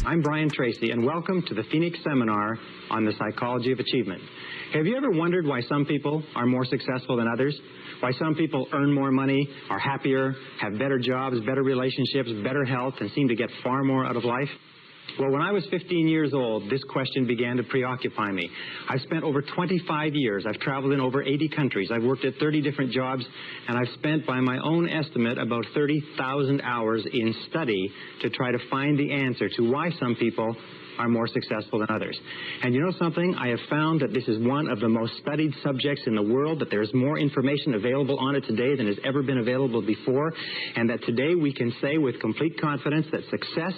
I'm Brian Tracy, and welcome to the Phoenix Seminar on the Psychology of Achievement. Have you ever wondered why some people are more successful than others? Why some people earn more money, are happier, have better jobs, better relationships, better health, and seem to get far more out of life? Well, when I was 15 years old, this question began to preoccupy me. I've spent over 25 years. I've traveled in over 80 countries. I've worked at 30 different jobs, and I've spent, by my own estimate, about 30,000 hours in study to try to find the answer to why some people are more successful than others. And you know something? I have found that this is one of the most studied subjects in the world, that there's more information available on it today than has ever been available before, and that today we can say with complete confidence that success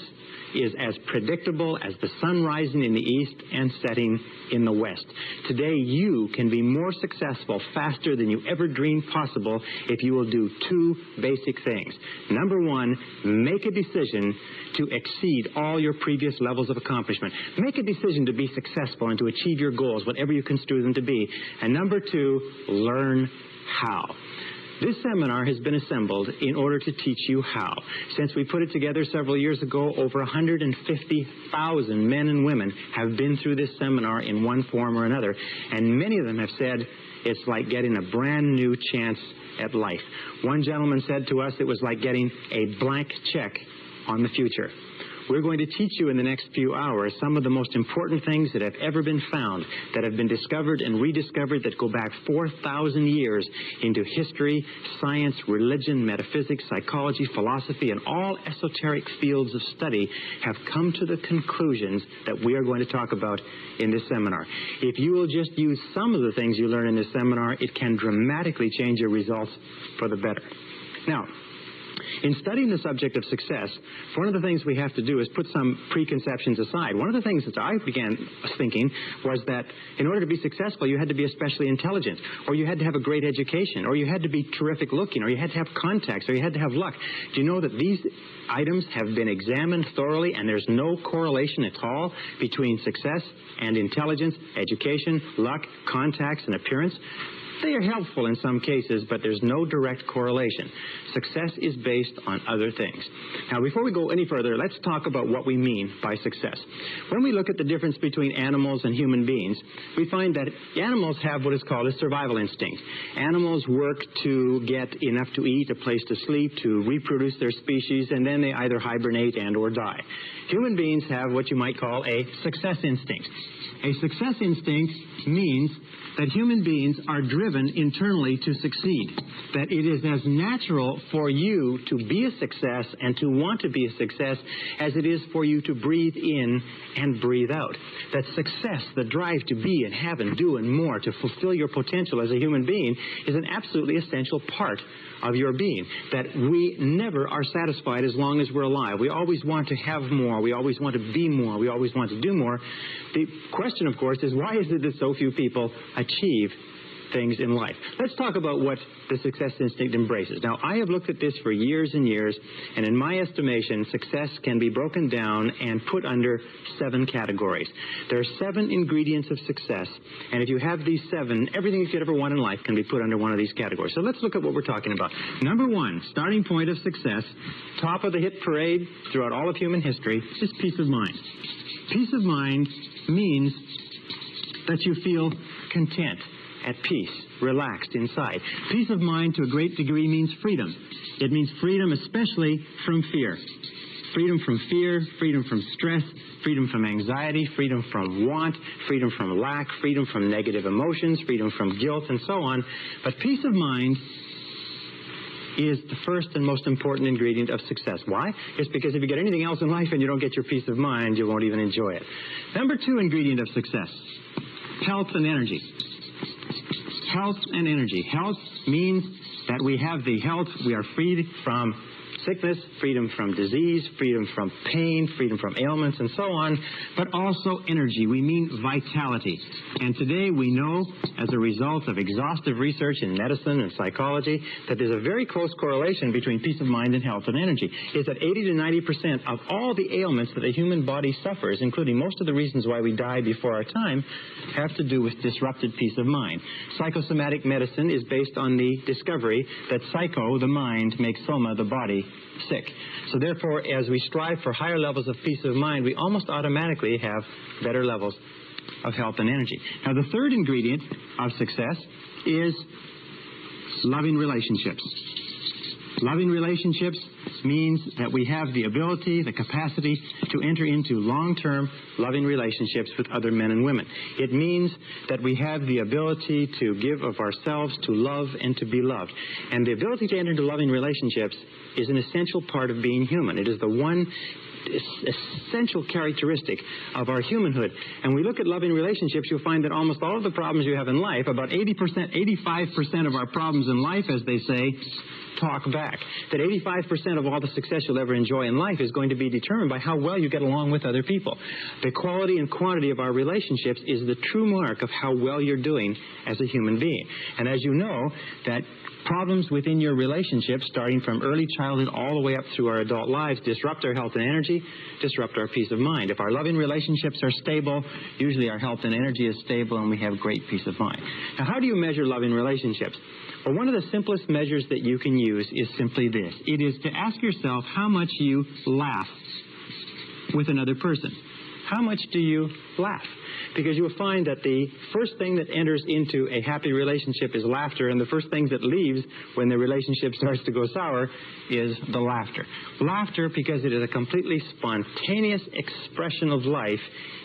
is as predictable as the sun rising in the east and setting in the west. Today, you can be more successful faster than you ever dreamed possible if you will do two basic things. Number one, make a decision to exceed all your previous levels of accomplishment. Make a decision to be successful and to achieve your goals, whatever you construe them to be. And number two, learn how. This seminar has been assembled in order to teach you how. Since we put it together several years ago, over 150,000 men and women have been through this seminar in one form or another, and many of them have said it's like getting a brand new chance at life. One gentleman said to us it was like getting a blank check on the future. We're going to teach you in the next few hours some of the most important things that have ever been found, that have been discovered and rediscovered, that go back 4,000 years into history, science, religion, metaphysics, psychology, philosophy, and all esoteric fields of study have come to the conclusions that we are going to talk about in this seminar. If you will just use some of the things you learn in this seminar, it can dramatically change your results for the better. Now, in studying the subject of success, one of the things we have to do is put some preconceptions aside. One of the things that I began thinking was that in order to be successful, you had to be especially intelligent, or you had to have a great education, or you had to be terrific looking, or you had to have contacts, or you had to have luck. Do you know that these items have been examined thoroughly, and there's no correlation at all between success and intelligence, education, luck, contacts, and appearance? They are helpful in some cases, but there's no direct correlation. Success is based on other things. Now, before we go any further, let's talk about what we mean by success. When we look at the difference between animals and human beings, we find that animals have what is called a survival instinct. Animals work to get enough to eat, a place to sleep, to reproduce their species, and then they either hibernate and or die. Human beings have what you might call a success instinct. A success instinct means that human beings are driven internally to succeed, that it is as natural for you to be a success and to want to be a success as it is for you to breathe in and breathe out. That success, the drive to be and have and do and more, to fulfill your potential as a human being, is an absolutely essential part of your being, that we never are satisfied as long as we're alive. We always want to have more. We always want to be more. We always want to do more. The question, of course, is why is it that so few people achieve things in life? Let's talk about what the success instinct embraces. Now, I have looked at this for years and years, and in my estimation, success can be broken down and put under 7 categories. There are 7 ingredients of success, and if you have these 7, everything you could ever want in life can be put under one of these categories. So let's look at what we're talking about. Number 1, starting point of success, top of the hit parade throughout all of human history, is peace of mind. Peace of mind means that you feel content, at peace, relaxed inside. Peace of mind to a great degree means freedom. It means freedom especially from fear. Freedom from fear, freedom from stress, freedom from anxiety, freedom from want, freedom from lack, freedom from negative emotions, freedom from guilt, and so on. But peace of mind is the first and most important ingredient of success. Why? It's because if you get anything else in life and you don't get your peace of mind, you won't even enjoy it. Number 2 ingredient of success, health and energy. Health and energy. Health means that we have the health, we are freed from sickness, freedom from disease, freedom from pain, freedom from ailments, and so on, but also energy. We mean vitality. And today we know, as a result of exhaustive research in medicine and psychology, that there's a very close correlation between peace of mind and health and energy. It's that 80 to 90% of all the ailments that the human body suffers, including most of the reasons why we die before our time, have to do with disrupted peace of mind. Psychosomatic medicine is based on the discovery that psycho, the mind, makes soma, the body, sick. So therefore, as we strive for higher levels of peace of mind, we almost automatically have better levels of health and energy. Now, the third ingredient of success is loving relationships. Loving relationships means that we have the ability, the capacity to enter into long-term loving relationships with other men and women. It means that we have the ability to give of ourselves, to love, and to be loved. And the ability to enter into loving relationships is an essential part of being human. It is the one essential characteristic of our humanhood. And we look at loving relationships, you'll find that almost all of the problems you have in life, about 80%, 85% of our problems in life, as they say, talk back. That 85% of all the success you'll ever enjoy in life is going to be determined by how well you get along with other people. The quality and quantity of our relationships is the true mark of how well you're doing as a human being. And as you know, that problems within your relationships, starting from early childhood all the way up through our adult lives, disrupt our health and energy, disrupt our peace of mind. If our loving relationships are stable, usually our health and energy is stable and we have great peace of mind. Now, how do you measure loving relationships? Well, one of the simplest measures that you can use is simply this. It is to ask yourself how much you laugh with another person. How much do you laugh? Because you will find that the first thing that enters into a happy relationship is laughter, and the first thing that leaves when the relationship starts to go sour is the laughter. Laughter, because it is a completely spontaneous expression of life,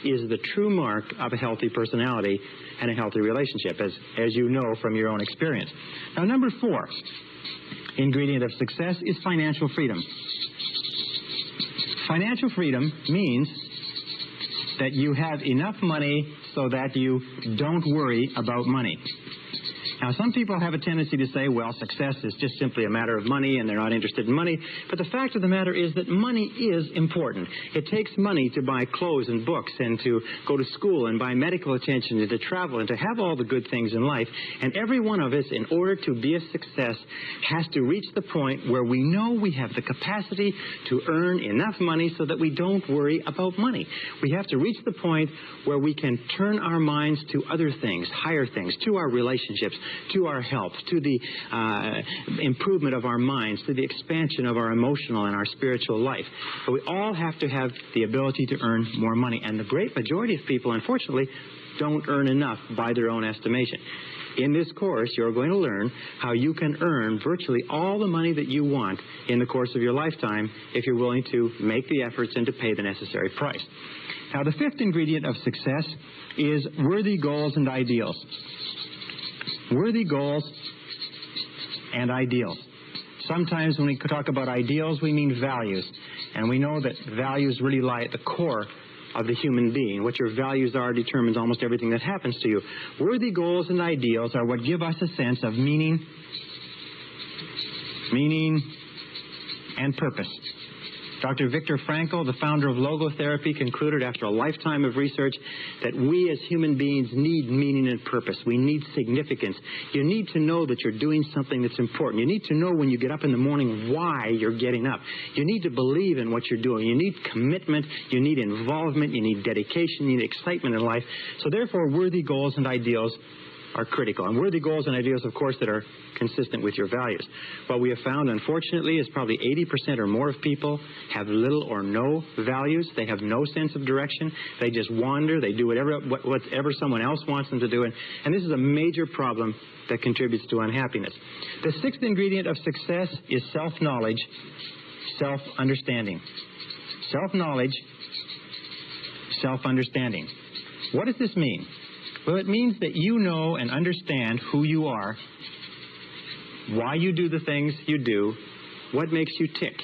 is the true mark of a healthy personality and a healthy relationship, as you know from your own experience. Now, number 4 ingredient of success is financial freedom. Financial freedom means that you have enough money so that you don't worry about money. Now, some people have a tendency to say, well, success is just simply a matter of money and they're not interested in money. But the fact of the matter is that money is important. It takes money to buy clothes and books and to go to school and buy medical attention and to travel and to have all the good things in life. And every one of us, in order to be a success, has to reach the point where we know we have the capacity to earn enough money so that we don't worry about money. We have to reach the point where we can turn our minds to other things, higher things, to our relationships, to our health, to the improvement of our minds, to the expansion of our emotional and our spiritual life. But we all have to have the ability to earn more money. And the great majority of people, unfortunately, don't earn enough by their own estimation. In this course, you're going to learn how you can earn virtually all the money that you want in the course of your lifetime if you're willing to make the efforts and to pay the necessary price. Now, the 5th ingredient of success is worthy goals and ideals. Worthy goals and ideals. Sometimes when we talk about ideals, we mean values. And we know that values really lie at the core of the human being. What your values are determines almost everything that happens to you. Worthy goals and ideals are what give us a sense of meaning and purpose. Dr. Viktor Frankl, the founder of logotherapy, concluded after a lifetime of research that we as human beings need meaning and purpose. We need significance. You need to know that you're doing something that's important. You need to know when you get up in the morning why you're getting up. You need to believe in what you're doing. You need commitment. You need involvement. You need dedication. You need excitement in life. So therefore, worthy goals and ideals are critical. And worthy goals and ideals, of course, that are consistent with your values. What we have found, unfortunately, is probably 80% or more of people have little or no values. They have no sense of direction. They just wander. They do whatever someone else wants them to do. And this is a major problem that contributes to unhappiness. The 6th ingredient of success is self-knowledge, self-understanding. Self-knowledge, self-understanding. What does this mean? Well, it means that you know and understand who you are, why you do the things you do, what makes you tick.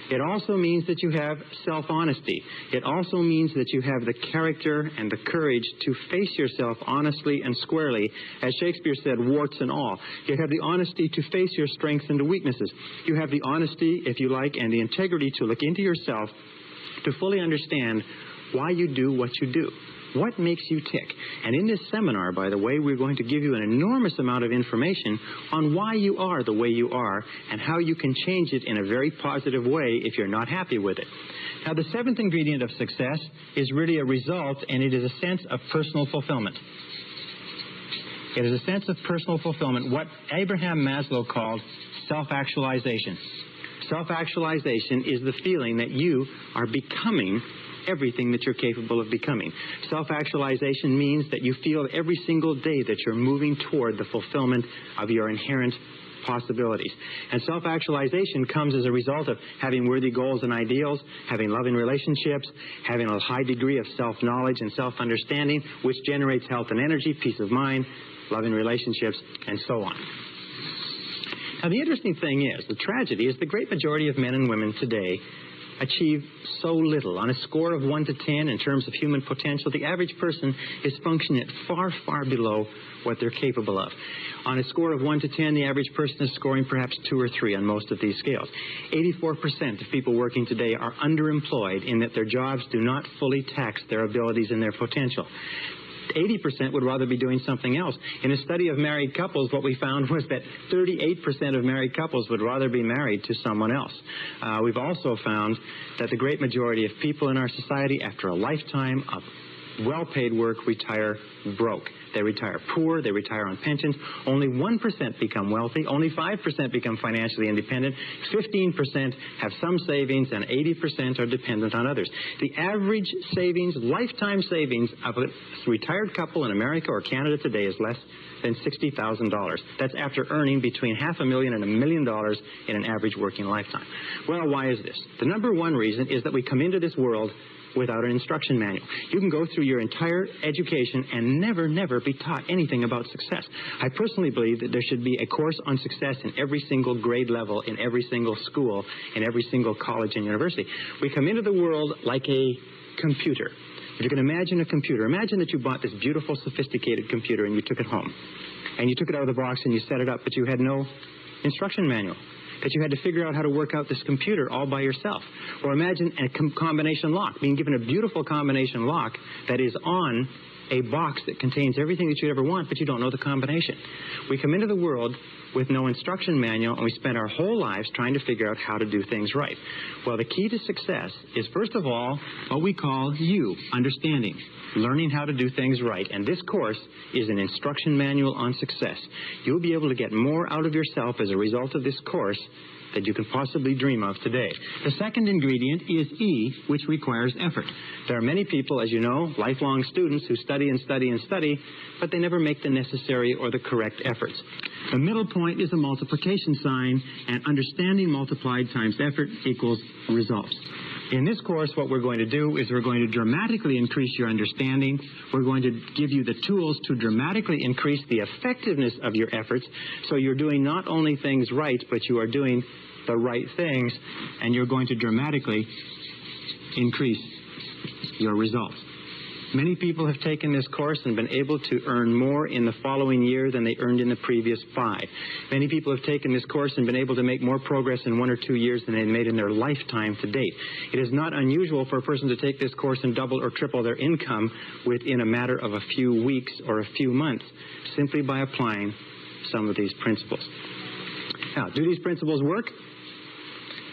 It also means that you have self-honesty. It also means that you have the character and the courage to face yourself honestly and squarely. As Shakespeare said, warts and all. You have the honesty to face your strengths and weaknesses. You have the honesty, if you like, and the integrity to look into yourself to fully understand why you do what you do. What makes you tick? And in this seminar, by the way, we're going to give you an enormous amount of information on why you are the way you are and how you can change it in a very positive way if you're not happy with it. Now, the 7th ingredient of success is really a result, and it is a sense of personal fulfillment. It is a sense of personal fulfillment, what Abraham Maslow called self-actualization. Self-actualization is the feeling that you are becoming everything that you're capable of becoming. Self-actualization means that you feel every single day that you're moving toward the fulfillment of your inherent possibilities. And self-actualization comes as a result of having worthy goals and ideals, having loving relationships, having a high degree of self-knowledge and self-understanding, which generates health and energy, peace of mind, loving relationships, and so on. Now, the interesting thing is, the tragedy is the great majority of men and women today achieve so little. On a score of 1 to 10 in terms of human potential, the average person is functioning at far, far below what they're capable of. On a score of 1 to 10, the average person is scoring perhaps 2 or 3 on most of these scales. 84% of people working today are underemployed in that their jobs do not fully tax their abilities and their potential. 80% would rather be doing something else. In a study of married couples, what we found was that 38% of married couples would rather be married to someone else. We've also found that the great majority of people in our society, after a lifetime of well-paid work, retire broke. They retire poor, they retire on pensions. Only 1% become wealthy, only 5% become financially independent, 15% have some savings, and 80% are dependent on others. The average savings, lifetime savings of a retired couple in America or Canada today is less than $60,000. That's after earning between $500,000 and $1 million in an average working lifetime. Well, why is this? The number one reason is that we come into this world without an instruction manual. You can go through your entire education and never be taught anything about success. I personally believe that there should be a course on success in every single grade level, in every single school, in every single college and university. We come into the world like a computer. If you can imagine a computer, imagine that you bought this beautiful, sophisticated computer and you took it home. And you took it out of the box and you set it up, but you had no instruction manual. That you had to figure out how to work out this computer all by yourself. Or imagine a combination lock, being given a beautiful combination lock that is on a box that contains everything that you'd ever want, but you don't know the combination. We come into the world with no instruction manual, and we spend our whole lives trying to figure out how to do things right. Well, the key to success is, first of all, what we call understanding, learning how to do things right. And this course is an instruction manual on success. You'll be able to get more out of yourself as a result of this course that you can possibly dream of today. The second ingredient is E, which requires effort. There are many people, as you know, lifelong students who study and study and study, but they never make the necessary or the correct efforts. The middle point is a multiplication sign, and understanding multiplied times effort equals results. In this course, what we're going to do is we're going to dramatically increase your understanding. We're going to give you the tools to dramatically increase the effectiveness of your efforts, so you're doing not only things right, but you are doing the right things, and you're going to dramatically increase your results. Many people have taken this course and been able to earn more in the following year than they earned in the previous 5. Many people have taken this course and been able to make more progress in 1 or 2 years than they made in their lifetime to date. It is not unusual for a person to take this course and double or triple their income within a matter of a few weeks or a few months, simply by applying some of these principles. Now, do these principles work?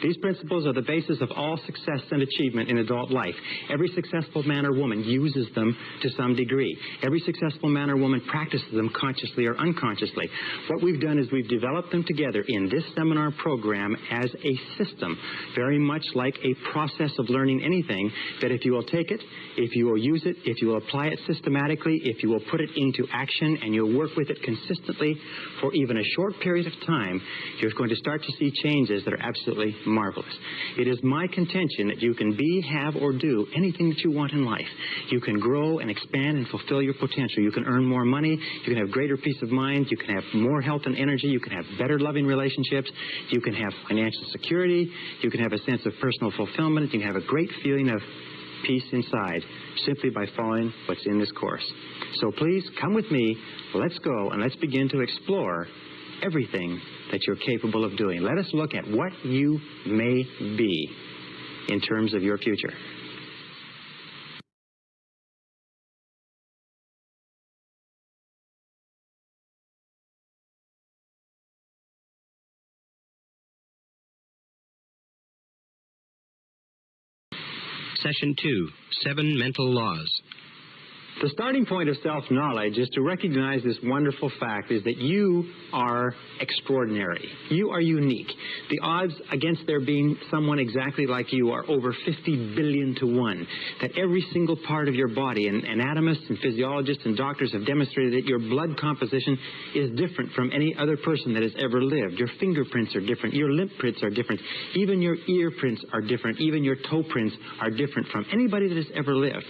These principles are the basis of all success and achievement in adult life. Every successful man or woman uses them to some degree. Every successful man or woman practices them consciously or unconsciously. What we've done is we've developed them together in this seminar program as a system, very much like a process of learning anything, that if you will take it, if you will use it, if you will apply it systematically, if you will put it into action and you'll work with it consistently for even a short period of time, you're going to start to see changes that are absolutely marvelous. It is my contention that you can be, have, or do anything that you want in life. You can grow and expand and fulfill your potential. You can earn more money. You can have greater peace of mind. You can have more health and energy. You can have better loving relationships. You can have financial security. You can have a sense of personal fulfillment. You can have a great feeling of peace inside simply by following what's in this course. So please come with me. Let's go and let's begin to explore everything that you're capable of doing. Let us look at what you may be in terms of your future. Session 2, 7 Mental Laws. The starting point of self-knowledge is to recognize this wonderful fact is that you are extraordinary. You are unique. The odds against there being someone exactly like you are over 50 billion to 1. That every single part of your body, and anatomists and physiologists and doctors have demonstrated that your blood composition is different from any other person that has ever lived. Your fingerprints are different. Your lip prints are different. Even your ear prints are different. Even your toe prints are different from anybody that has ever lived.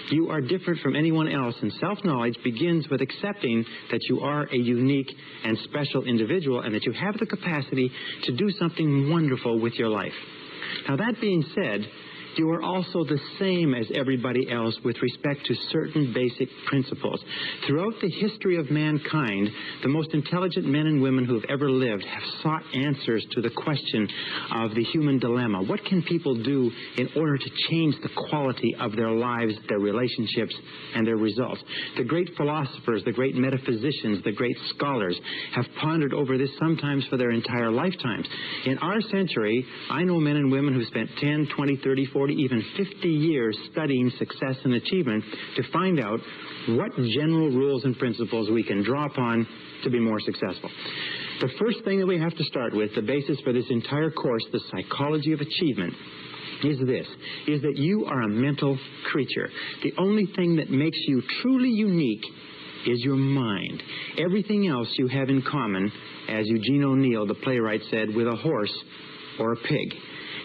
You are different from anyone else, and self-knowledge begins with accepting that you are a unique and special individual and that you have the capacity to do something wonderful with your life. Now, that being said, you are also the same as everybody else with respect to certain basic principles. Throughout the history of mankind, the most intelligent men and women who have ever lived have sought answers to the question of the human dilemma. What can people do in order to change the quality of their lives, their relationships, and their results? The great philosophers, the great metaphysicians, the great scholars have pondered over this sometimes for their entire lifetimes. In our century, I know men and women who spent 10, 20, 30, 40, even 50 years studying success and achievement to find out what general rules and principles we can draw upon to be more successful. The first thing that we have to start with, the basis for this entire course, the psychology of achievement, is this, is that you are a mental creature. The only thing that makes you truly unique is your mind. Everything else you have in common, as Eugene O'Neill, the playwright, said, with a horse or a pig.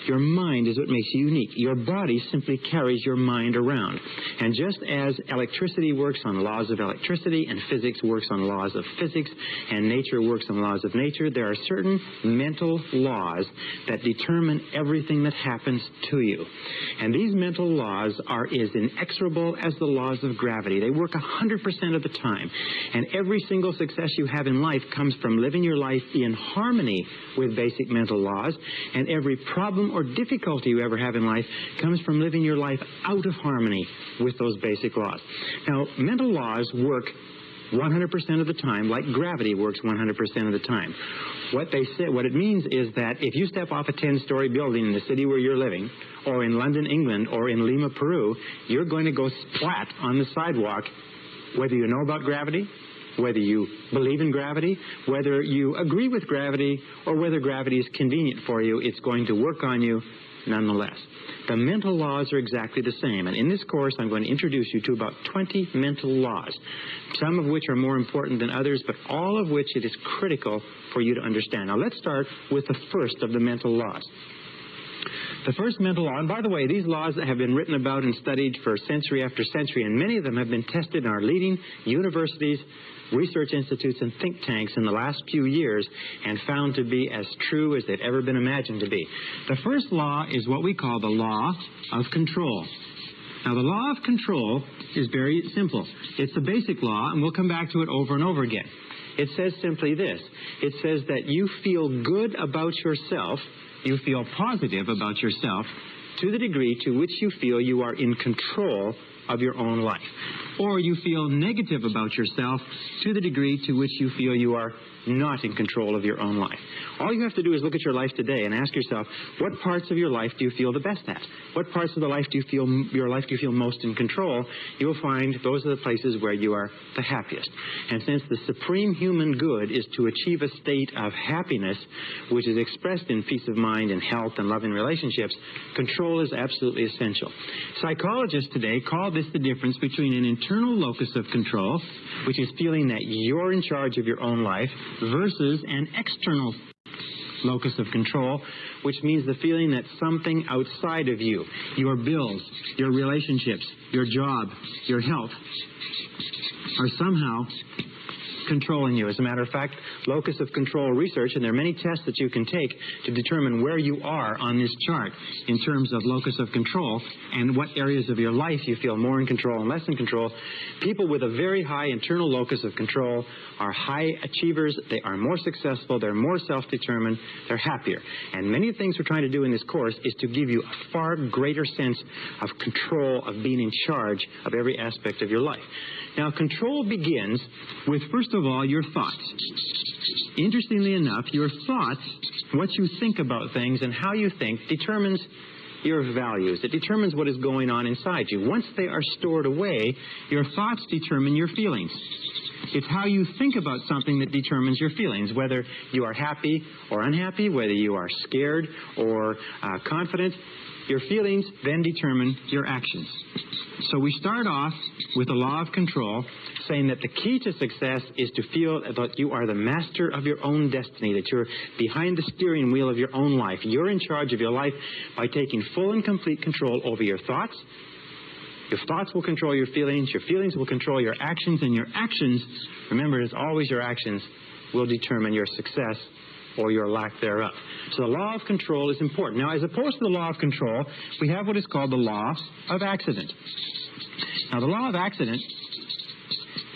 Your mind is what makes you unique. Your body simply carries your mind around. And just as electricity works on laws of electricity and physics works on laws of physics and nature works on laws of nature, there are certain mental laws that determine everything that happens to you. And these mental laws are as inexorable as the laws of gravity. They work 100% of the time. And every single success you have in life comes from living your life in harmony with basic mental laws. And every problem or difficulty you ever have in life comes from living your life out of harmony with those basic laws. Now, mental laws work 100% of the time, like gravity works 100% of the time. What it means is that if you step off a 10-story building in the city where you're living, or in London, England, or in Lima, Peru, you're going to go splat on the sidewalk, whether you know about gravity, whether you believe in gravity, whether you agree with gravity, or whether gravity is convenient for you, it's going to work on you nonetheless. The mental laws are exactly the same, and in this course I'm going to introduce you to about 20 mental laws, some of which are more important than others, but all of which it is critical for you to understand. Now let's start with the first of the mental laws. The first mental law, and by the way, these laws have been written about and studied for century after century, and many of them have been tested in our leading universities, research institutes, and think tanks in the last few years and found to be as true as they've ever been imagined to be. The first law is what we call the law of control. Now, the law of control is very simple. It's a basic law, and we'll come back to it over and over again. It says simply this. It says that you feel good about yourself, you feel positive about yourself to the degree to which you feel you are in control of your own life. Or you feel negative about yourself to the degree to which you feel you are not in control of your own life. All you have to do is look at your life today and ask yourself, what parts of your life do you feel the best at? What parts of the life do you feel most in control? You will find those are the places where you are the happiest. And since the supreme human good is to achieve a state of happiness, which is expressed in peace of mind and health and loving relationships, control is absolutely essential. Psychologists today call this the difference between an internal locus of control, which is feeling that you're in charge of your own life, versus an external locus of control, which means the feeling that something outside of you, your bills, your relationships, your job, your health, are somehow controlling you. As a matter of fact, locus of control research, and there are many tests that you can take to determine where you are on this chart in terms of locus of control and what areas of your life you feel more in control and less in control. People with a very high internal locus of control are high achievers, they are more successful, they're more self-determined, they're happier. And many of the things we're trying to do in this course is to give you a far greater sense of control, of being in charge of every aspect of your life. Now, control begins with, first of all, your thoughts. Interestingly enough, your thoughts, what you think about things and how you think, determines your values. It determines what is going on inside you. Once they are stored away, your thoughts determine your feelings. It's how you think about something that determines your feelings, whether you are happy or unhappy, whether you are scared or confident. Your feelings then determine your actions. So we start off with the law of control, saying that the key to success is to feel that you are the master of your own destiny, that you're behind the steering wheel of your own life. You're in charge of your life by taking full and complete control over your thoughts. Your thoughts will control your feelings will control your actions, and your actions, remember, it's always your actions, will determine your success or your lack thereof. So the law of control is important. Now, as opposed to the law of control, we have what is called the law of accident. Now, the law of accident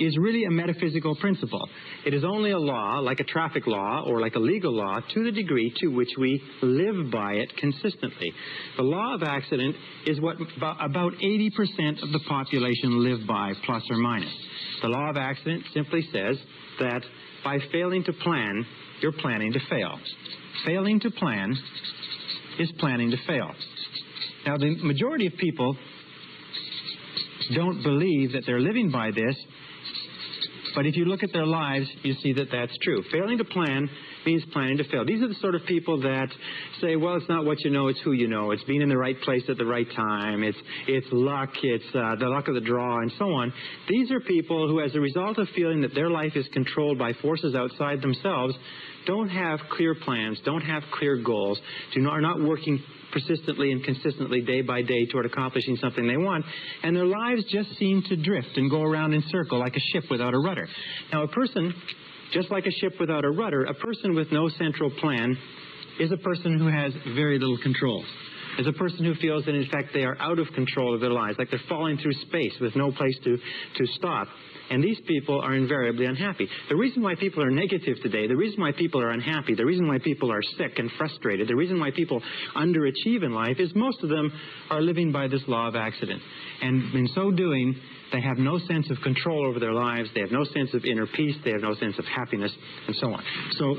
is really a metaphysical principle. It is only a law, like a traffic law or like a legal law, to the degree to which we live by it consistently. The law of accident is what about 80% of the population live by, plus or minus. The law of accident simply says that by failing to plan, you're planning to fail. Failing to plan is planning to fail. Now, the majority of people don't believe that they're living by this, but if you look at their lives, you see that that's true. Failing to plan means planning to fail. These are the sort of people that say, well, it's not what you know, it's who you know. It's being in the right place at the right time. It's luck. It's the luck of the draw, and so on. These are people who, as a result of feeling that their life is controlled by forces outside themselves, don't have clear plans, don't have clear goals, are not working persistently and consistently day by day toward accomplishing something they want, and their lives just seem to drift and go around in circle like a ship without a rudder. Now, a person, just like a ship without a rudder, a person with no central plan is a person who has very little control. Is a person who feels that, in fact, they are out of control of their lives, like they're falling through space with no place to stop. And these people are invariably unhappy. The reason why people are negative today, the reason why people are unhappy, the reason why people are sick and frustrated, the reason why people underachieve in life is most of them are living by this law of accident. And in so doing, they have no sense of control over their lives, they have no sense of inner peace, they have no sense of happiness, and so on. So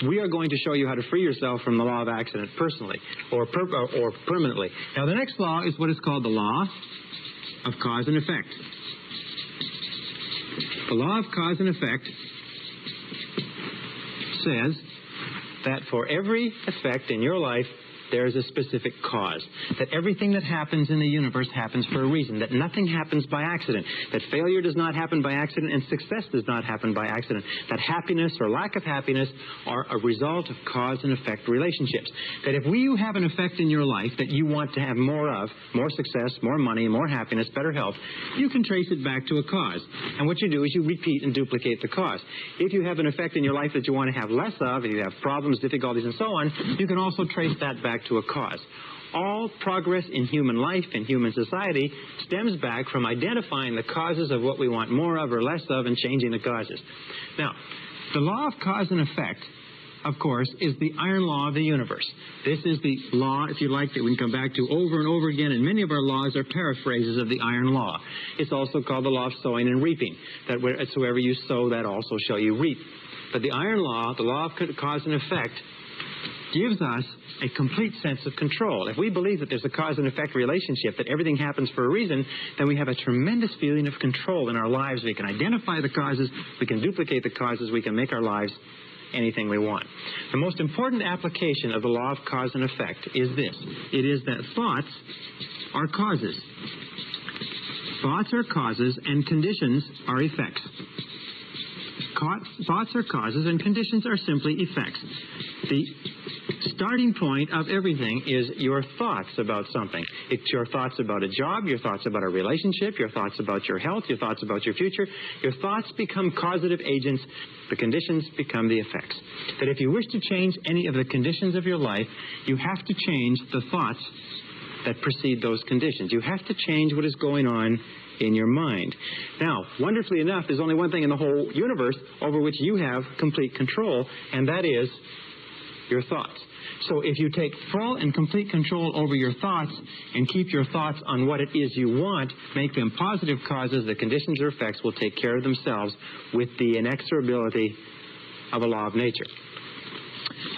we are going to show you how to free yourself from the law of accident personally or permanently. Now, the next law is what is called the law of cause and effect. The law of cause and effect says that for every effect in your life, there is a specific cause. That everything that happens in the universe happens for a reason. That nothing happens by accident. That failure does not happen by accident and success does not happen by accident. That happiness or lack of happiness are a result of cause and effect relationships. That if you have an effect in your life that you want to have more of, more success, more money, more happiness, better health, you can trace it back to a cause. And what you do is you repeat and duplicate the cause. If you have an effect in your life that you want to have less of, if you have problems, difficulties, and so on, you can also trace that back to a cause. All progress in human life, in human society, stems back from identifying the causes of what we want more of or less of and changing the causes. Now, the law of cause and effect, of course, is the iron law of the universe. This is the law, if you like, that we can come back to over and over again, and many of our laws are paraphrases of the iron law. It's also called the law of sowing and reaping, that wheresoever you sow, that also shall you reap. But the iron law, the law of cause and effect, gives us a complete sense of control. If we believe that there's a cause and effect relationship, that everything happens for a reason, then we have a tremendous feeling of control in our lives. We can identify the causes, we can duplicate the causes, we can make our lives anything we want. The most important application of the law of cause and effect is this. It is that thoughts are causes. Thoughts are causes and conditions are effects. Thoughts are causes and conditions are simply effects. The starting point of everything is your thoughts about something. It's your thoughts about a job, your thoughts about a relationship, your thoughts about your health, your thoughts about your future. Your thoughts become causative agents. The conditions become the effects. That if you wish to change any of the conditions of your life, you have to change the thoughts that precede those conditions. You have to change what is going on in your mind. Now, wonderfully enough, there's only one thing in the whole universe over which you have complete control, and that is your thoughts. So if you take full and complete control over your thoughts and keep your thoughts on what it is you want, make them positive causes, the conditions or effects will take care of themselves with the inexorability of a law of nature.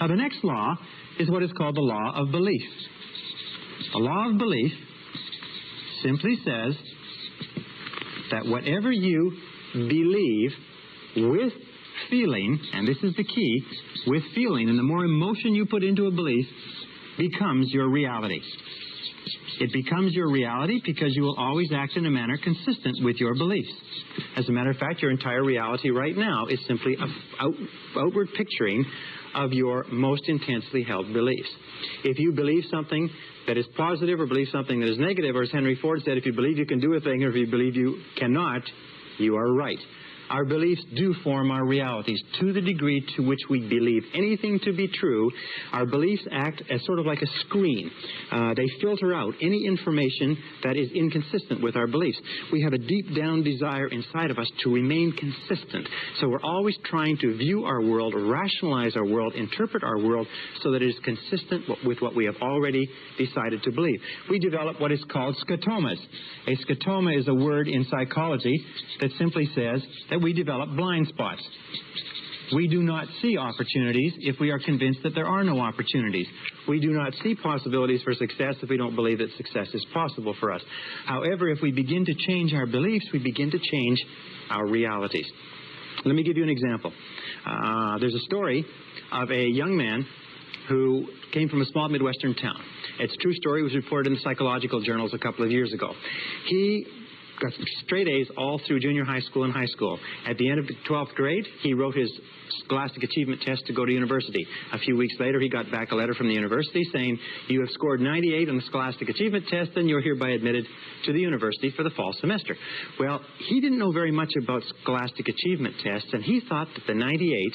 Now, the next law is what is called the law of belief. The law of belief simply says that whatever you believe with feeling, and this is the key, with feeling, and the more emotion you put into a belief, becomes your reality. It becomes your reality because you will always act in a manner consistent with your beliefs. As a matter of fact, your entire reality right now is simply an outward picturing of your most intensely held beliefs. If you believe something that is positive or believe something that is negative, or as Henry Ford said, if you believe you can do a thing or if you believe you cannot, you are right. Our beliefs do form our realities. To the degree to which we believe anything to be true, our beliefs act as sort of like a screen. They filter out any information that is inconsistent with our beliefs. We have a deep down desire inside of us to remain consistent. So we're always trying to view our world, rationalize our world, interpret our world so that it is consistent with what we have already decided to believe. We develop what is called scotomas. A scotoma is a word in psychology that simply says that we develop blind spots. We do not see opportunities if we are convinced that there are no opportunities. We do not see possibilities for success if we don't believe that success is possible for us. However, if we begin to change our beliefs, we begin to change our realities. Let me give you an example. There's a story of a young man who came from a small Midwestern town. It's a true story. It was reported in the psychological journals a couple of years ago. He got straight A's all through junior high school and high school. At the end of the 12th grade, he wrote his Scholastic Achievement Test to go to university. A few weeks later, he got back a letter from the university saying, "You have scored 98 on the Scholastic Achievement Test, and you're hereby admitted to the university for the fall semester." Well, he didn't know very much about Scholastic Achievement Tests, and he thought that the 98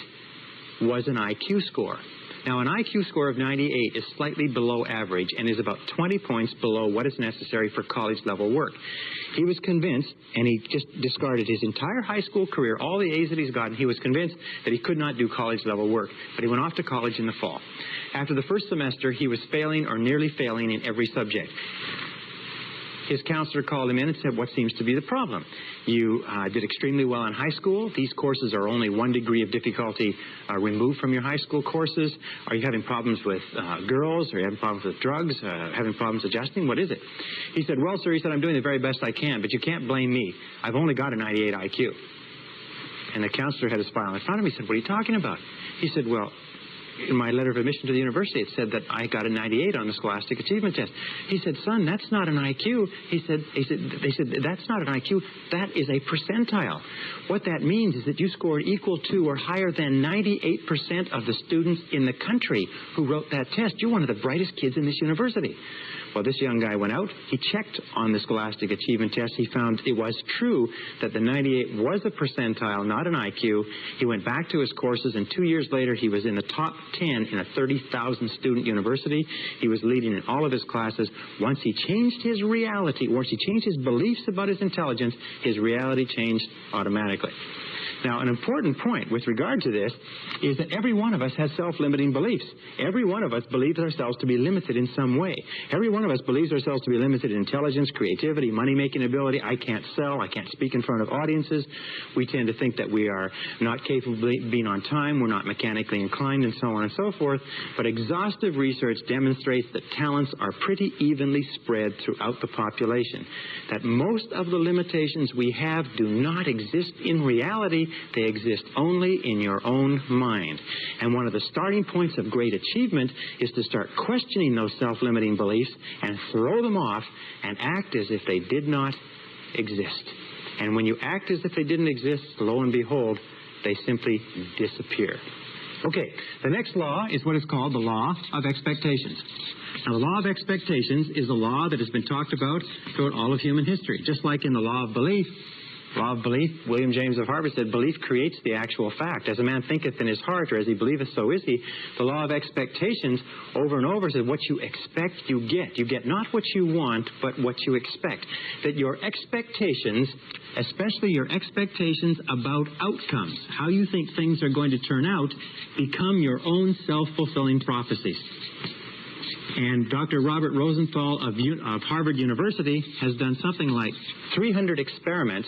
was an IQ score. Now, an IQ score of 98 is slightly below average and is about 20 points below what is necessary for college-level work. He was convinced, and he just discarded his entire high school career, all the A's that he's gotten. He was convinced that he could not do college-level work, but he went off to college in the fall. After the first semester, he was failing or nearly failing in every subject. His counselor called him in and said, "What seems to be the problem? You did extremely well in high school. These courses are only 1 degree of difficulty removed from your high school courses. Are you having problems with girls? Are you having problems with drugs? Having problems adjusting? What is it?" He said, "Well, sir," he said, "I'm doing the very best I can, but you can't blame me. I've only got a 98 IQ. And the counselor had his file in front of him. He said, "What are you talking about?" He said, "Well, in my letter of admission to the university, it said that I got a 98 on the Scholastic Achievement Test." He said, "Son, that's not an IQ." They said, "That's not an IQ. That is a percentile. What that means is that you scored equal to or higher than 98% of the students in the country who wrote that test. You're one of the brightest kids in this university." Well, this young guy went out. He checked on the Scholastic Achievement Test. He found it was true that the 98 was a percentile, not an IQ. He went back to his courses, and 2 years later, he was in the top 10 in a 30,000 student university. He was leading in all of his classes. Once he changed his reality, once he changed his beliefs about his intelligence, his reality changed automatically. Now, an important point with regard to this is that every one of us has self-limiting beliefs. Every one of us believes ourselves to be limited in some way. Every one of us believes ourselves to be limited in intelligence, creativity, money-making ability. I can't sell. I can't speak in front of audiences. We tend to think that we are not capable of being on time. We're not mechanically inclined, and so on and so forth. But exhaustive research demonstrates that talents are pretty evenly spread throughout the population. That most of the limitations we have do not exist in reality. They exist only in your own mind. And one of the starting points of great achievement is to start questioning those self-limiting beliefs and throw them off and act as if they did not exist. And when you act as if they didn't exist, lo and behold, they simply disappear. Okay, the next law is what is called the law of expectations. Now, the law of expectations is a law that has been talked about throughout all of human history. Just like in the law of belief, William James of Harvard said, "Belief creates the actual fact. As a man thinketh in his heart, or as he believeth, so is he." The law of expectations over and over said, what you expect, you get. You get not what you want, but what you expect. That your expectations, especially your expectations about outcomes, how you think things are going to turn out, become your own self-fulfilling prophecies. And Dr. Robert Rosenthal of Harvard University has done something like 300 experiments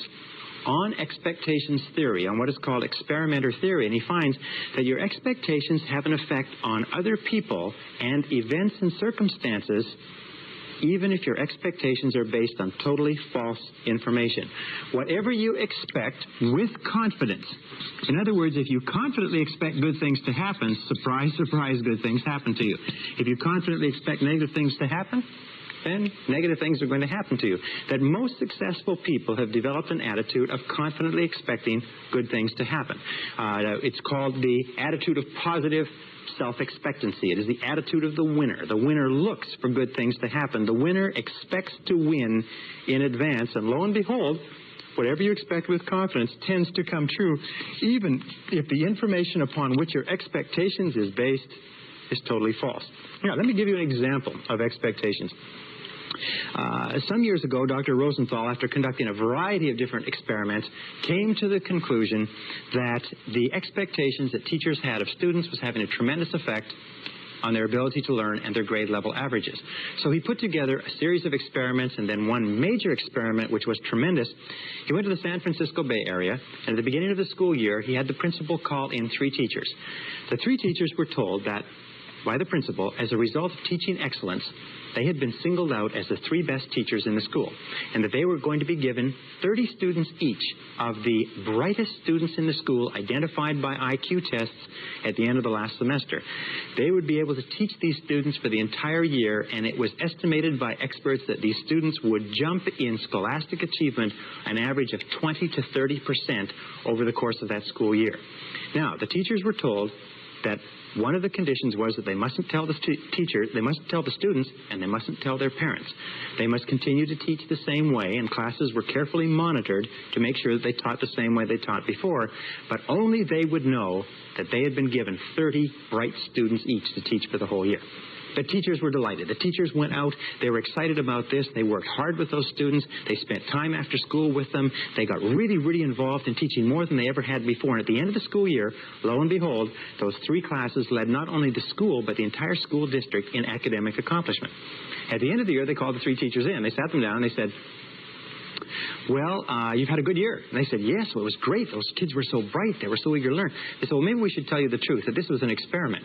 on expectations theory, on what is called experimenter theory, and he finds that your expectations have an effect on other people and events and circumstances, even if your expectations are based on totally false information. Whatever you expect with confidence. In other words, if you confidently expect good things to happen, surprise, surprise, good things happen to you. If you confidently expect negative things to happen, then negative things are going to happen to you. That most successful people have developed an attitude of confidently expecting good things to happen. It's called the attitude of positive self-expectancy. It is the attitude of the winner. The winner looks for good things to happen. The winner expects to win in advance, and lo and behold, whatever you expect with confidence tends to come true, even if the information upon which your expectations is based is totally false. Now, let me give you an example of expectations. Some years ago, Dr. Rosenthal, after conducting a variety of different experiments, came to the conclusion that the expectations that teachers had of students was having a tremendous effect on their ability to learn and their grade level averages. So he put together a series of experiments, and then one major experiment, which was tremendous. He went to the San Francisco Bay Area, and at the beginning of the school year, he had the principal call in 3 teachers. The 3 teachers were told that by the principal, as a result of teaching excellence, they had been singled out as the 3 best teachers in the school, and that they were going to be given 30 students each of the brightest students in the school identified by IQ tests at the end of the last semester. They would be able to teach these students for the entire year, and it was estimated by experts that these students would jump in scholastic achievement an average of 20 to 30% over the course of that school year. Now, the teachers were told that one of the conditions was that they mustn't tell the teachers, they mustn't tell the students, and they mustn't tell their parents. They must continue to teach the same way, and classes were carefully monitored to make sure that they taught the same way they taught before, but only they would know that they had been given 30 bright students each to teach for the whole year. The teachers were delighted. The teachers went out. They were excited about this. They worked hard with those students. They spent time after school with them. They got really, really involved in teaching more than they ever had before. And at the end of the school year, lo and behold, those 3 classes led not only the school, but the entire school district in academic accomplishment. At the end of the year, they called the 3 teachers in. They sat them down and they said, well, you've had a good year. And they said, yes, well, it was great. Those kids were so bright. They were so eager to learn. They said, well, maybe we should tell you the truth, that this was an experiment.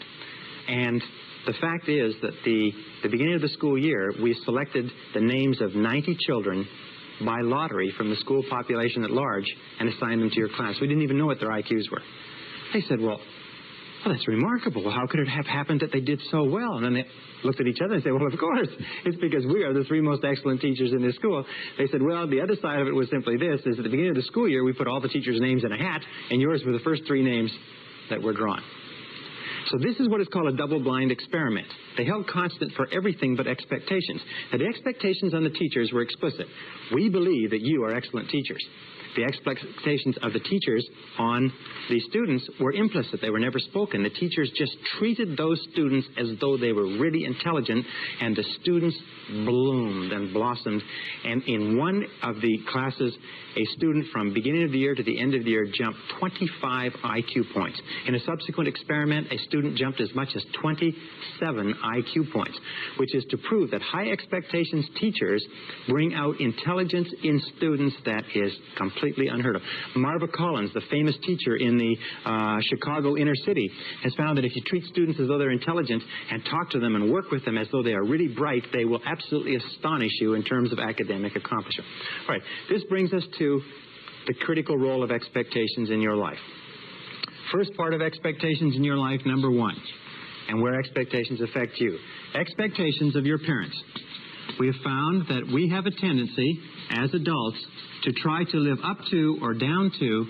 And the fact is that the beginning of the school year, we selected the names of 90 children by lottery from the school population at large and assigned them to your class. We didn't even know what their IQs were. They said, well, that's remarkable. Well, how could it have happened that they did so well? And then they looked at each other and said, well, of course, it's because we are the 3 most excellent teachers in this school. They said, well, the other side of it was simply this, is at the beginning of the school year, we put all the teachers' names in a hat, and yours were the first 3 names that were drawn. So this is what is called a double-blind experiment. They held constant for everything but expectations. Now, the expectations on the teachers were explicit. We believe that you are excellent teachers. The expectations of the teachers on the students were implicit. They were never spoken. The teachers just treated those students as though they were really intelligent, and the students bloomed and blossomed. And in one of the classes, a student from beginning of the year to the end of the year jumped 25 IQ points. In a subsequent experiment, a student jumped as much as 27 IQ points, which is to prove that high expectations teachers bring out intelligence in students that is completely unheard of. Marva Collins, the famous teacher in the Chicago inner city, has found that if you treat students as though they're intelligent and talk to them and work with them as though they are really bright, they will absolutely astonish you in terms of academic accomplishment. All right, this brings us to the critical role of expectations in your life. First part of expectations in your life, number 1, and where expectations affect you. Expectations of your parents. We have found that we have a tendency as adults to try to live up to or down to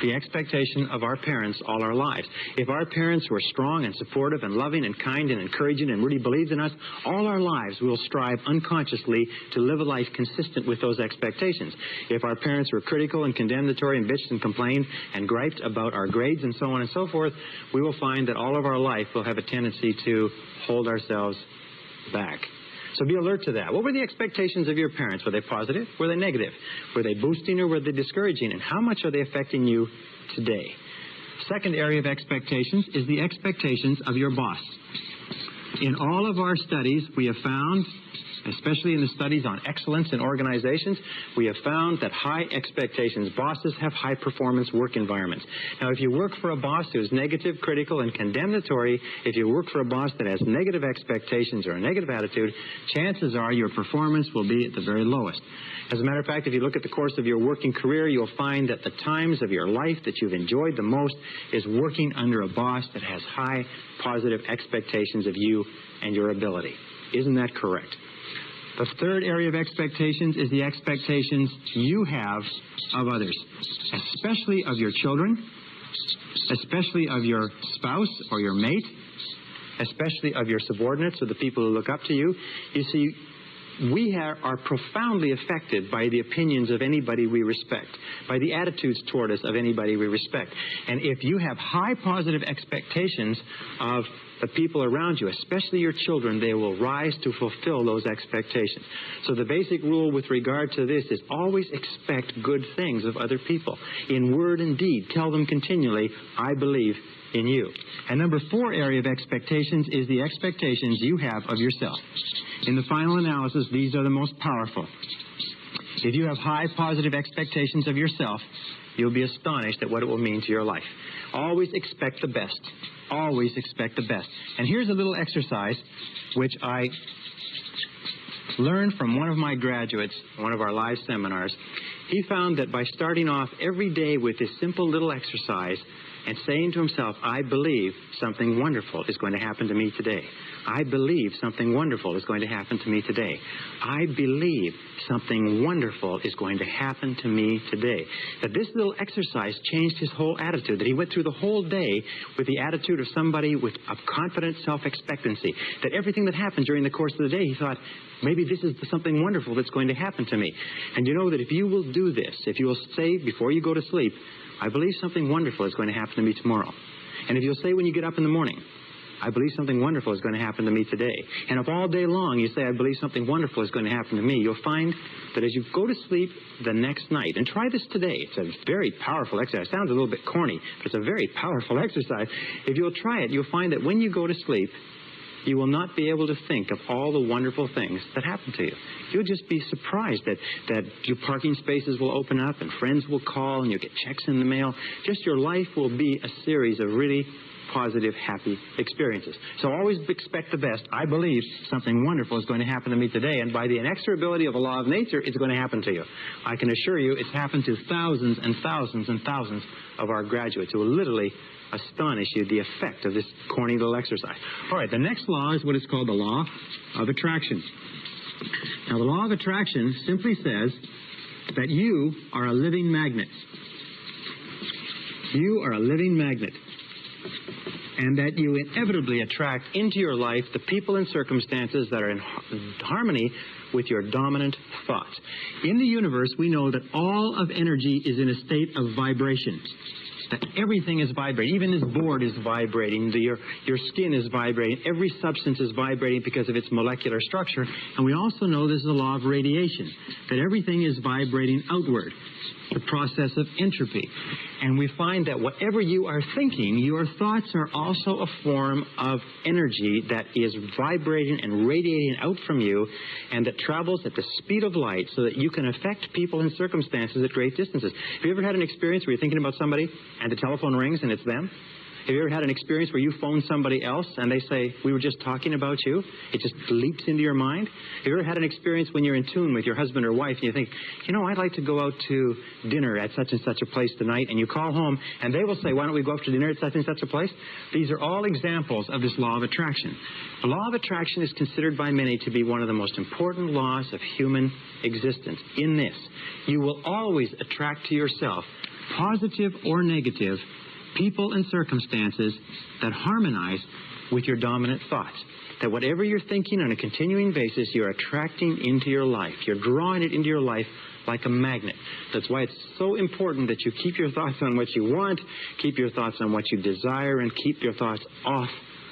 the expectation of our parents all our lives. If our parents were strong and supportive and loving and kind and encouraging and really believed in us, all our lives we will strive unconsciously to live a life consistent with those expectations. If our parents were critical and condemnatory and bitched and complained and griped about our grades and so on and so forth, we will find that all of our life we'll have a tendency to hold ourselves back. So be alert to that. What were the expectations of your parents? Were they positive? Were they negative? Were they boosting or were they discouraging? And how much are they affecting you today? Second area of expectations is the expectations of your boss. In all of our studies, we have found, especially in the studies on excellence in organizations, we have found that high expectations, bosses have high performance work environments. Now, if you work for a boss who's negative, critical, and condemnatory, if you work for a boss that has negative expectations or a negative attitude, chances are your performance will be at the very lowest. As a matter of fact, if you look at the course of your working career, you'll find that the times of your life that you've enjoyed the most is working under a boss that has high positive expectations of you and your ability. Isn't that correct? The third area of expectations is the expectations you have of others, especially of your children, especially of your spouse or your mate, especially of your subordinates or the people who look up to you. You see, we are profoundly affected by the opinions of anybody we respect, by the attitudes toward us of anybody we respect. And if you have high positive expectations of the people around you, especially your children, they will rise to fulfill those expectations. So the basic rule with regard to this is always expect good things of other people. In word and deed, tell them continually, I believe in you. And number 4 area of expectations is the expectations you have of yourself. In the final analysis, these are the most powerful. If you have high positive expectations of yourself, you'll be astonished at what it will mean to your life. Always expect the best. Always expect the best. And here's a little exercise which I learned from one of my graduates, one of our live seminars. He found that by starting off every day with this simple little exercise and saying to himself, I believe something wonderful is going to happen to me today. I believe something wonderful is going to happen to me today. I believe something wonderful is going to happen to me today. That this little exercise changed his whole attitude, that he went through the whole day with the attitude of somebody with a confident self-expectancy, that everything that happened during the course of the day, he thought, maybe this is something wonderful that's going to happen to me. And you know that if you will do this, if you will say before you go to sleep, I believe something wonderful is going to happen to me tomorrow. And if you'll say when you get up in the morning, I believe something wonderful is going to happen to me today. And if all day long you say, I believe something wonderful is going to happen to me, you'll find that as you go to sleep the next night, and try this today, it's a very powerful exercise. It sounds a little bit corny, but it's a very powerful exercise. If you'll try it, you'll find that when you go to sleep, you will not be able to think of all the wonderful things that happen to you. You'll just be surprised that your parking spaces will open up and friends will call and you'll get checks in the mail. Just your life will be a series of really positive, happy experiences. So always expect the best. I believe something wonderful is going to happen to me today, and by the inexorability of a law of nature, it's going to happen to you. I can assure you it's happened to thousands and thousands and thousands of our graduates who will literally astonish you the effect of this corny little exercise. All right, the next law is what is called the law of attraction. Now, the law of attraction simply says that you are a living magnet. You are a living magnet. And that you inevitably attract into your life the people and circumstances that are in harmony with your dominant thoughts. In the universe, we know that all of energy is in a state of vibration. That everything is vibrating. Even this board is vibrating. Your skin is vibrating. Every substance is vibrating because of its molecular structure. And we also know there's a law of radiation, that everything is vibrating outward, the process of entropy. And we find that whatever you are thinking, your thoughts are also a form of energy that is vibrating and radiating out from you and that travels at the speed of light so that you can affect people and circumstances at great distances. Have you ever had an experience where you're thinking about somebody and the telephone rings and it's them? Have you ever had an experience where you phone somebody else and they say, we were just talking about you? It just leaps into your mind? Have you ever had an experience when you're in tune with your husband or wife and you think, you know, I'd like to go out to dinner at such and such a place tonight, and you call home and they will say, why don't we go out to dinner at such and such a place? These are all examples of this law of attraction. The law of attraction is considered by many to be one of the most important laws of human existence. In this, you will always attract to yourself, positive or negative, people and circumstances that harmonize with your dominant thoughts. That whatever you're thinking on a continuing basis, you're attracting into your life. You're drawing it into your life like a magnet. That's why it's so important that you keep your thoughts on what you want, keep your thoughts on what you desire, and keep your thoughts off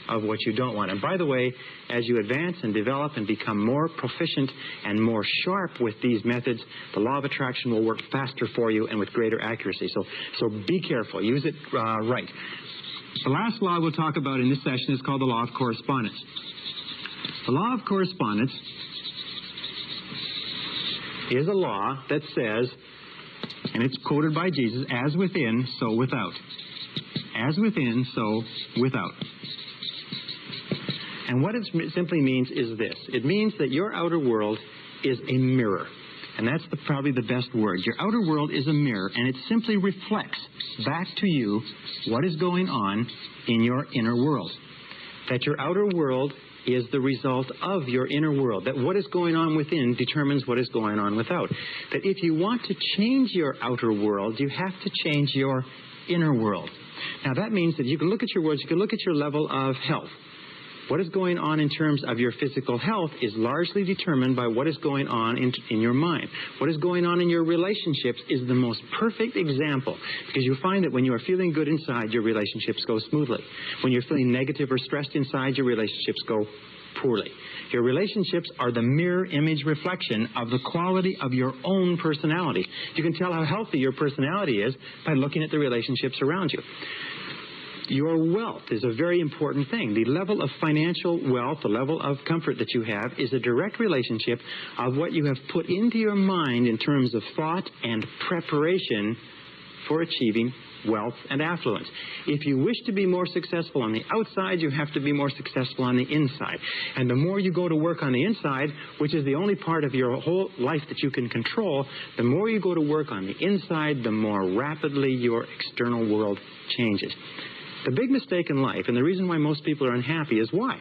of what you don't want. And by the way, as you advance and develop and become more proficient and more sharp with these methods, the law of attraction will work faster for you and with greater accuracy. So be careful. Use it right. The last law we'll talk about in this session is called the law of correspondence. The law of correspondence is a law that says, and it's quoted by Jesus, as within, so without. As within, so without. And what it simply means is this. It means that your outer world is a mirror. And that's probably the best word. Your outer world is a mirror, and it simply reflects back to you what is going on in your inner world. That your outer world is the result of your inner world. That what is going on within determines what is going on without. That if you want to change your outer world, you have to change your inner world. Now that means that you can look at your words, you can look at your level of health. What is going on in terms of your physical health is largely determined by what is going on in your mind. What is going on in your relationships is the most perfect example, because you find that when you are feeling good inside, your relationships go smoothly. When you're feeling negative or stressed inside, your relationships go poorly. Your relationships are the mirror image reflection of the quality of your own personality. You can tell how healthy your personality is by looking at the relationships around you. Your wealth is a very important thing. The level of financial wealth, the level of comfort that you have, is a direct relationship of what you have put into your mind in terms of thought and preparation for achieving wealth and affluence. If you wish to be more successful on the outside, you have to be more successful on the inside. And the more you go to work on the inside, which is the only part of your whole life that you can control, the more you go to work on the inside, the more rapidly your external world changes. The big mistake in life, and the reason why most people are unhappy, is why?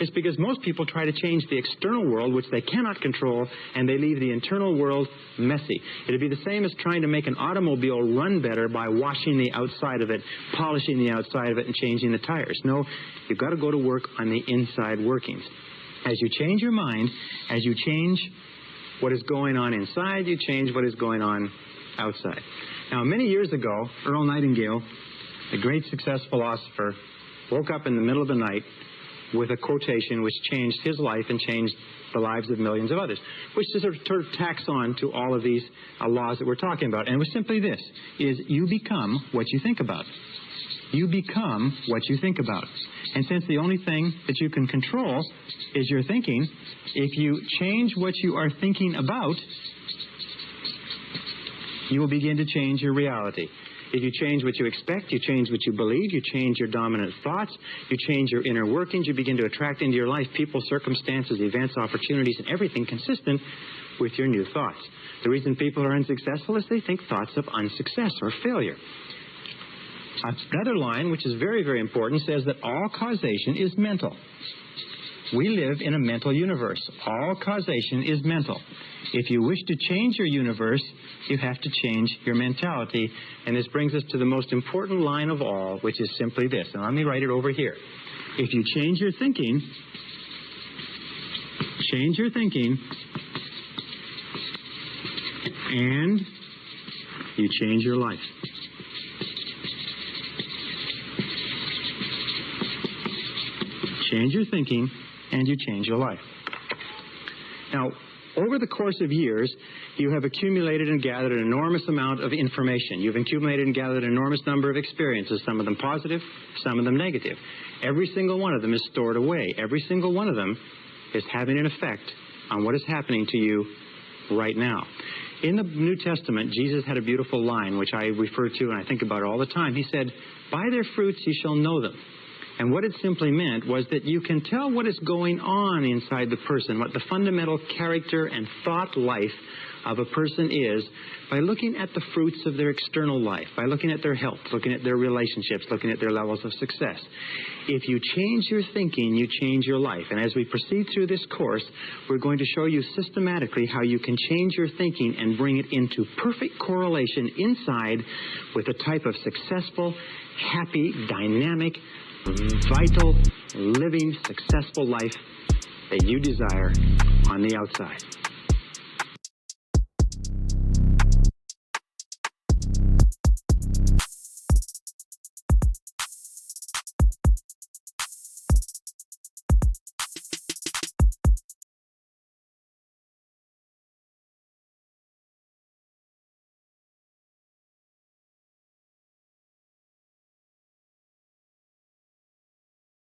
It's because most people try to change the external world, which they cannot control, and they leave the internal world messy. It'd be the same as trying to make an automobile run better by washing the outside of it, polishing the outside of it, and changing the tires. No, you've got to go to work on the inside workings. As you change your mind, as you change what is going on inside, you change what is going on outside. Now, many years ago, Earl Nightingale, the great success philosopher, woke up in the middle of the night with a quotation which changed his life and changed the lives of millions of others, which is sort of tacks on to all of these laws that we're talking about. And it was simply this, is you become what you think about. You become what you think about. And since the only thing that you can control is your thinking, if you change what you are thinking about, you will begin to change your reality. If you change what you expect, you change what you believe, you change your dominant thoughts, you change your inner workings, you begin to attract into your life people, circumstances, events, opportunities, and everything consistent with your new thoughts. The reason people are unsuccessful is they think thoughts of unsuccess or failure. Another line, which is very, very important, says that all causation is mental. We live in a mental universe. All causation is mental. If you wish to change your universe, you have to change your mentality. And this brings us to the most important line of all, which is simply this. And let me write it over here. If you change your thinking, and you change your life. Change your thinking, and you change your life. Now, over the course of years, you have accumulated and gathered an enormous amount of information. You've accumulated and gathered an enormous number of experiences, some of them positive, some of them negative. Every single one of them is stored away. Every single one of them is having an effect on what is happening to you right now. In the New Testament, Jesus had a beautiful line, which I refer to and I think about all the time. He said, "By their fruits you shall know them." And what it simply meant was that you can tell what is going on inside the person, what the fundamental character and thought life of a person is, by looking at the fruits of their external life, by looking at their health, looking at their relationships, looking at their levels of success. If you change your thinking, you change your life. And as we proceed through this course, we're going to show you systematically how you can change your thinking and bring it into perfect correlation inside with the type of successful, happy, dynamic, vital, living, successful life that you desire on the outside.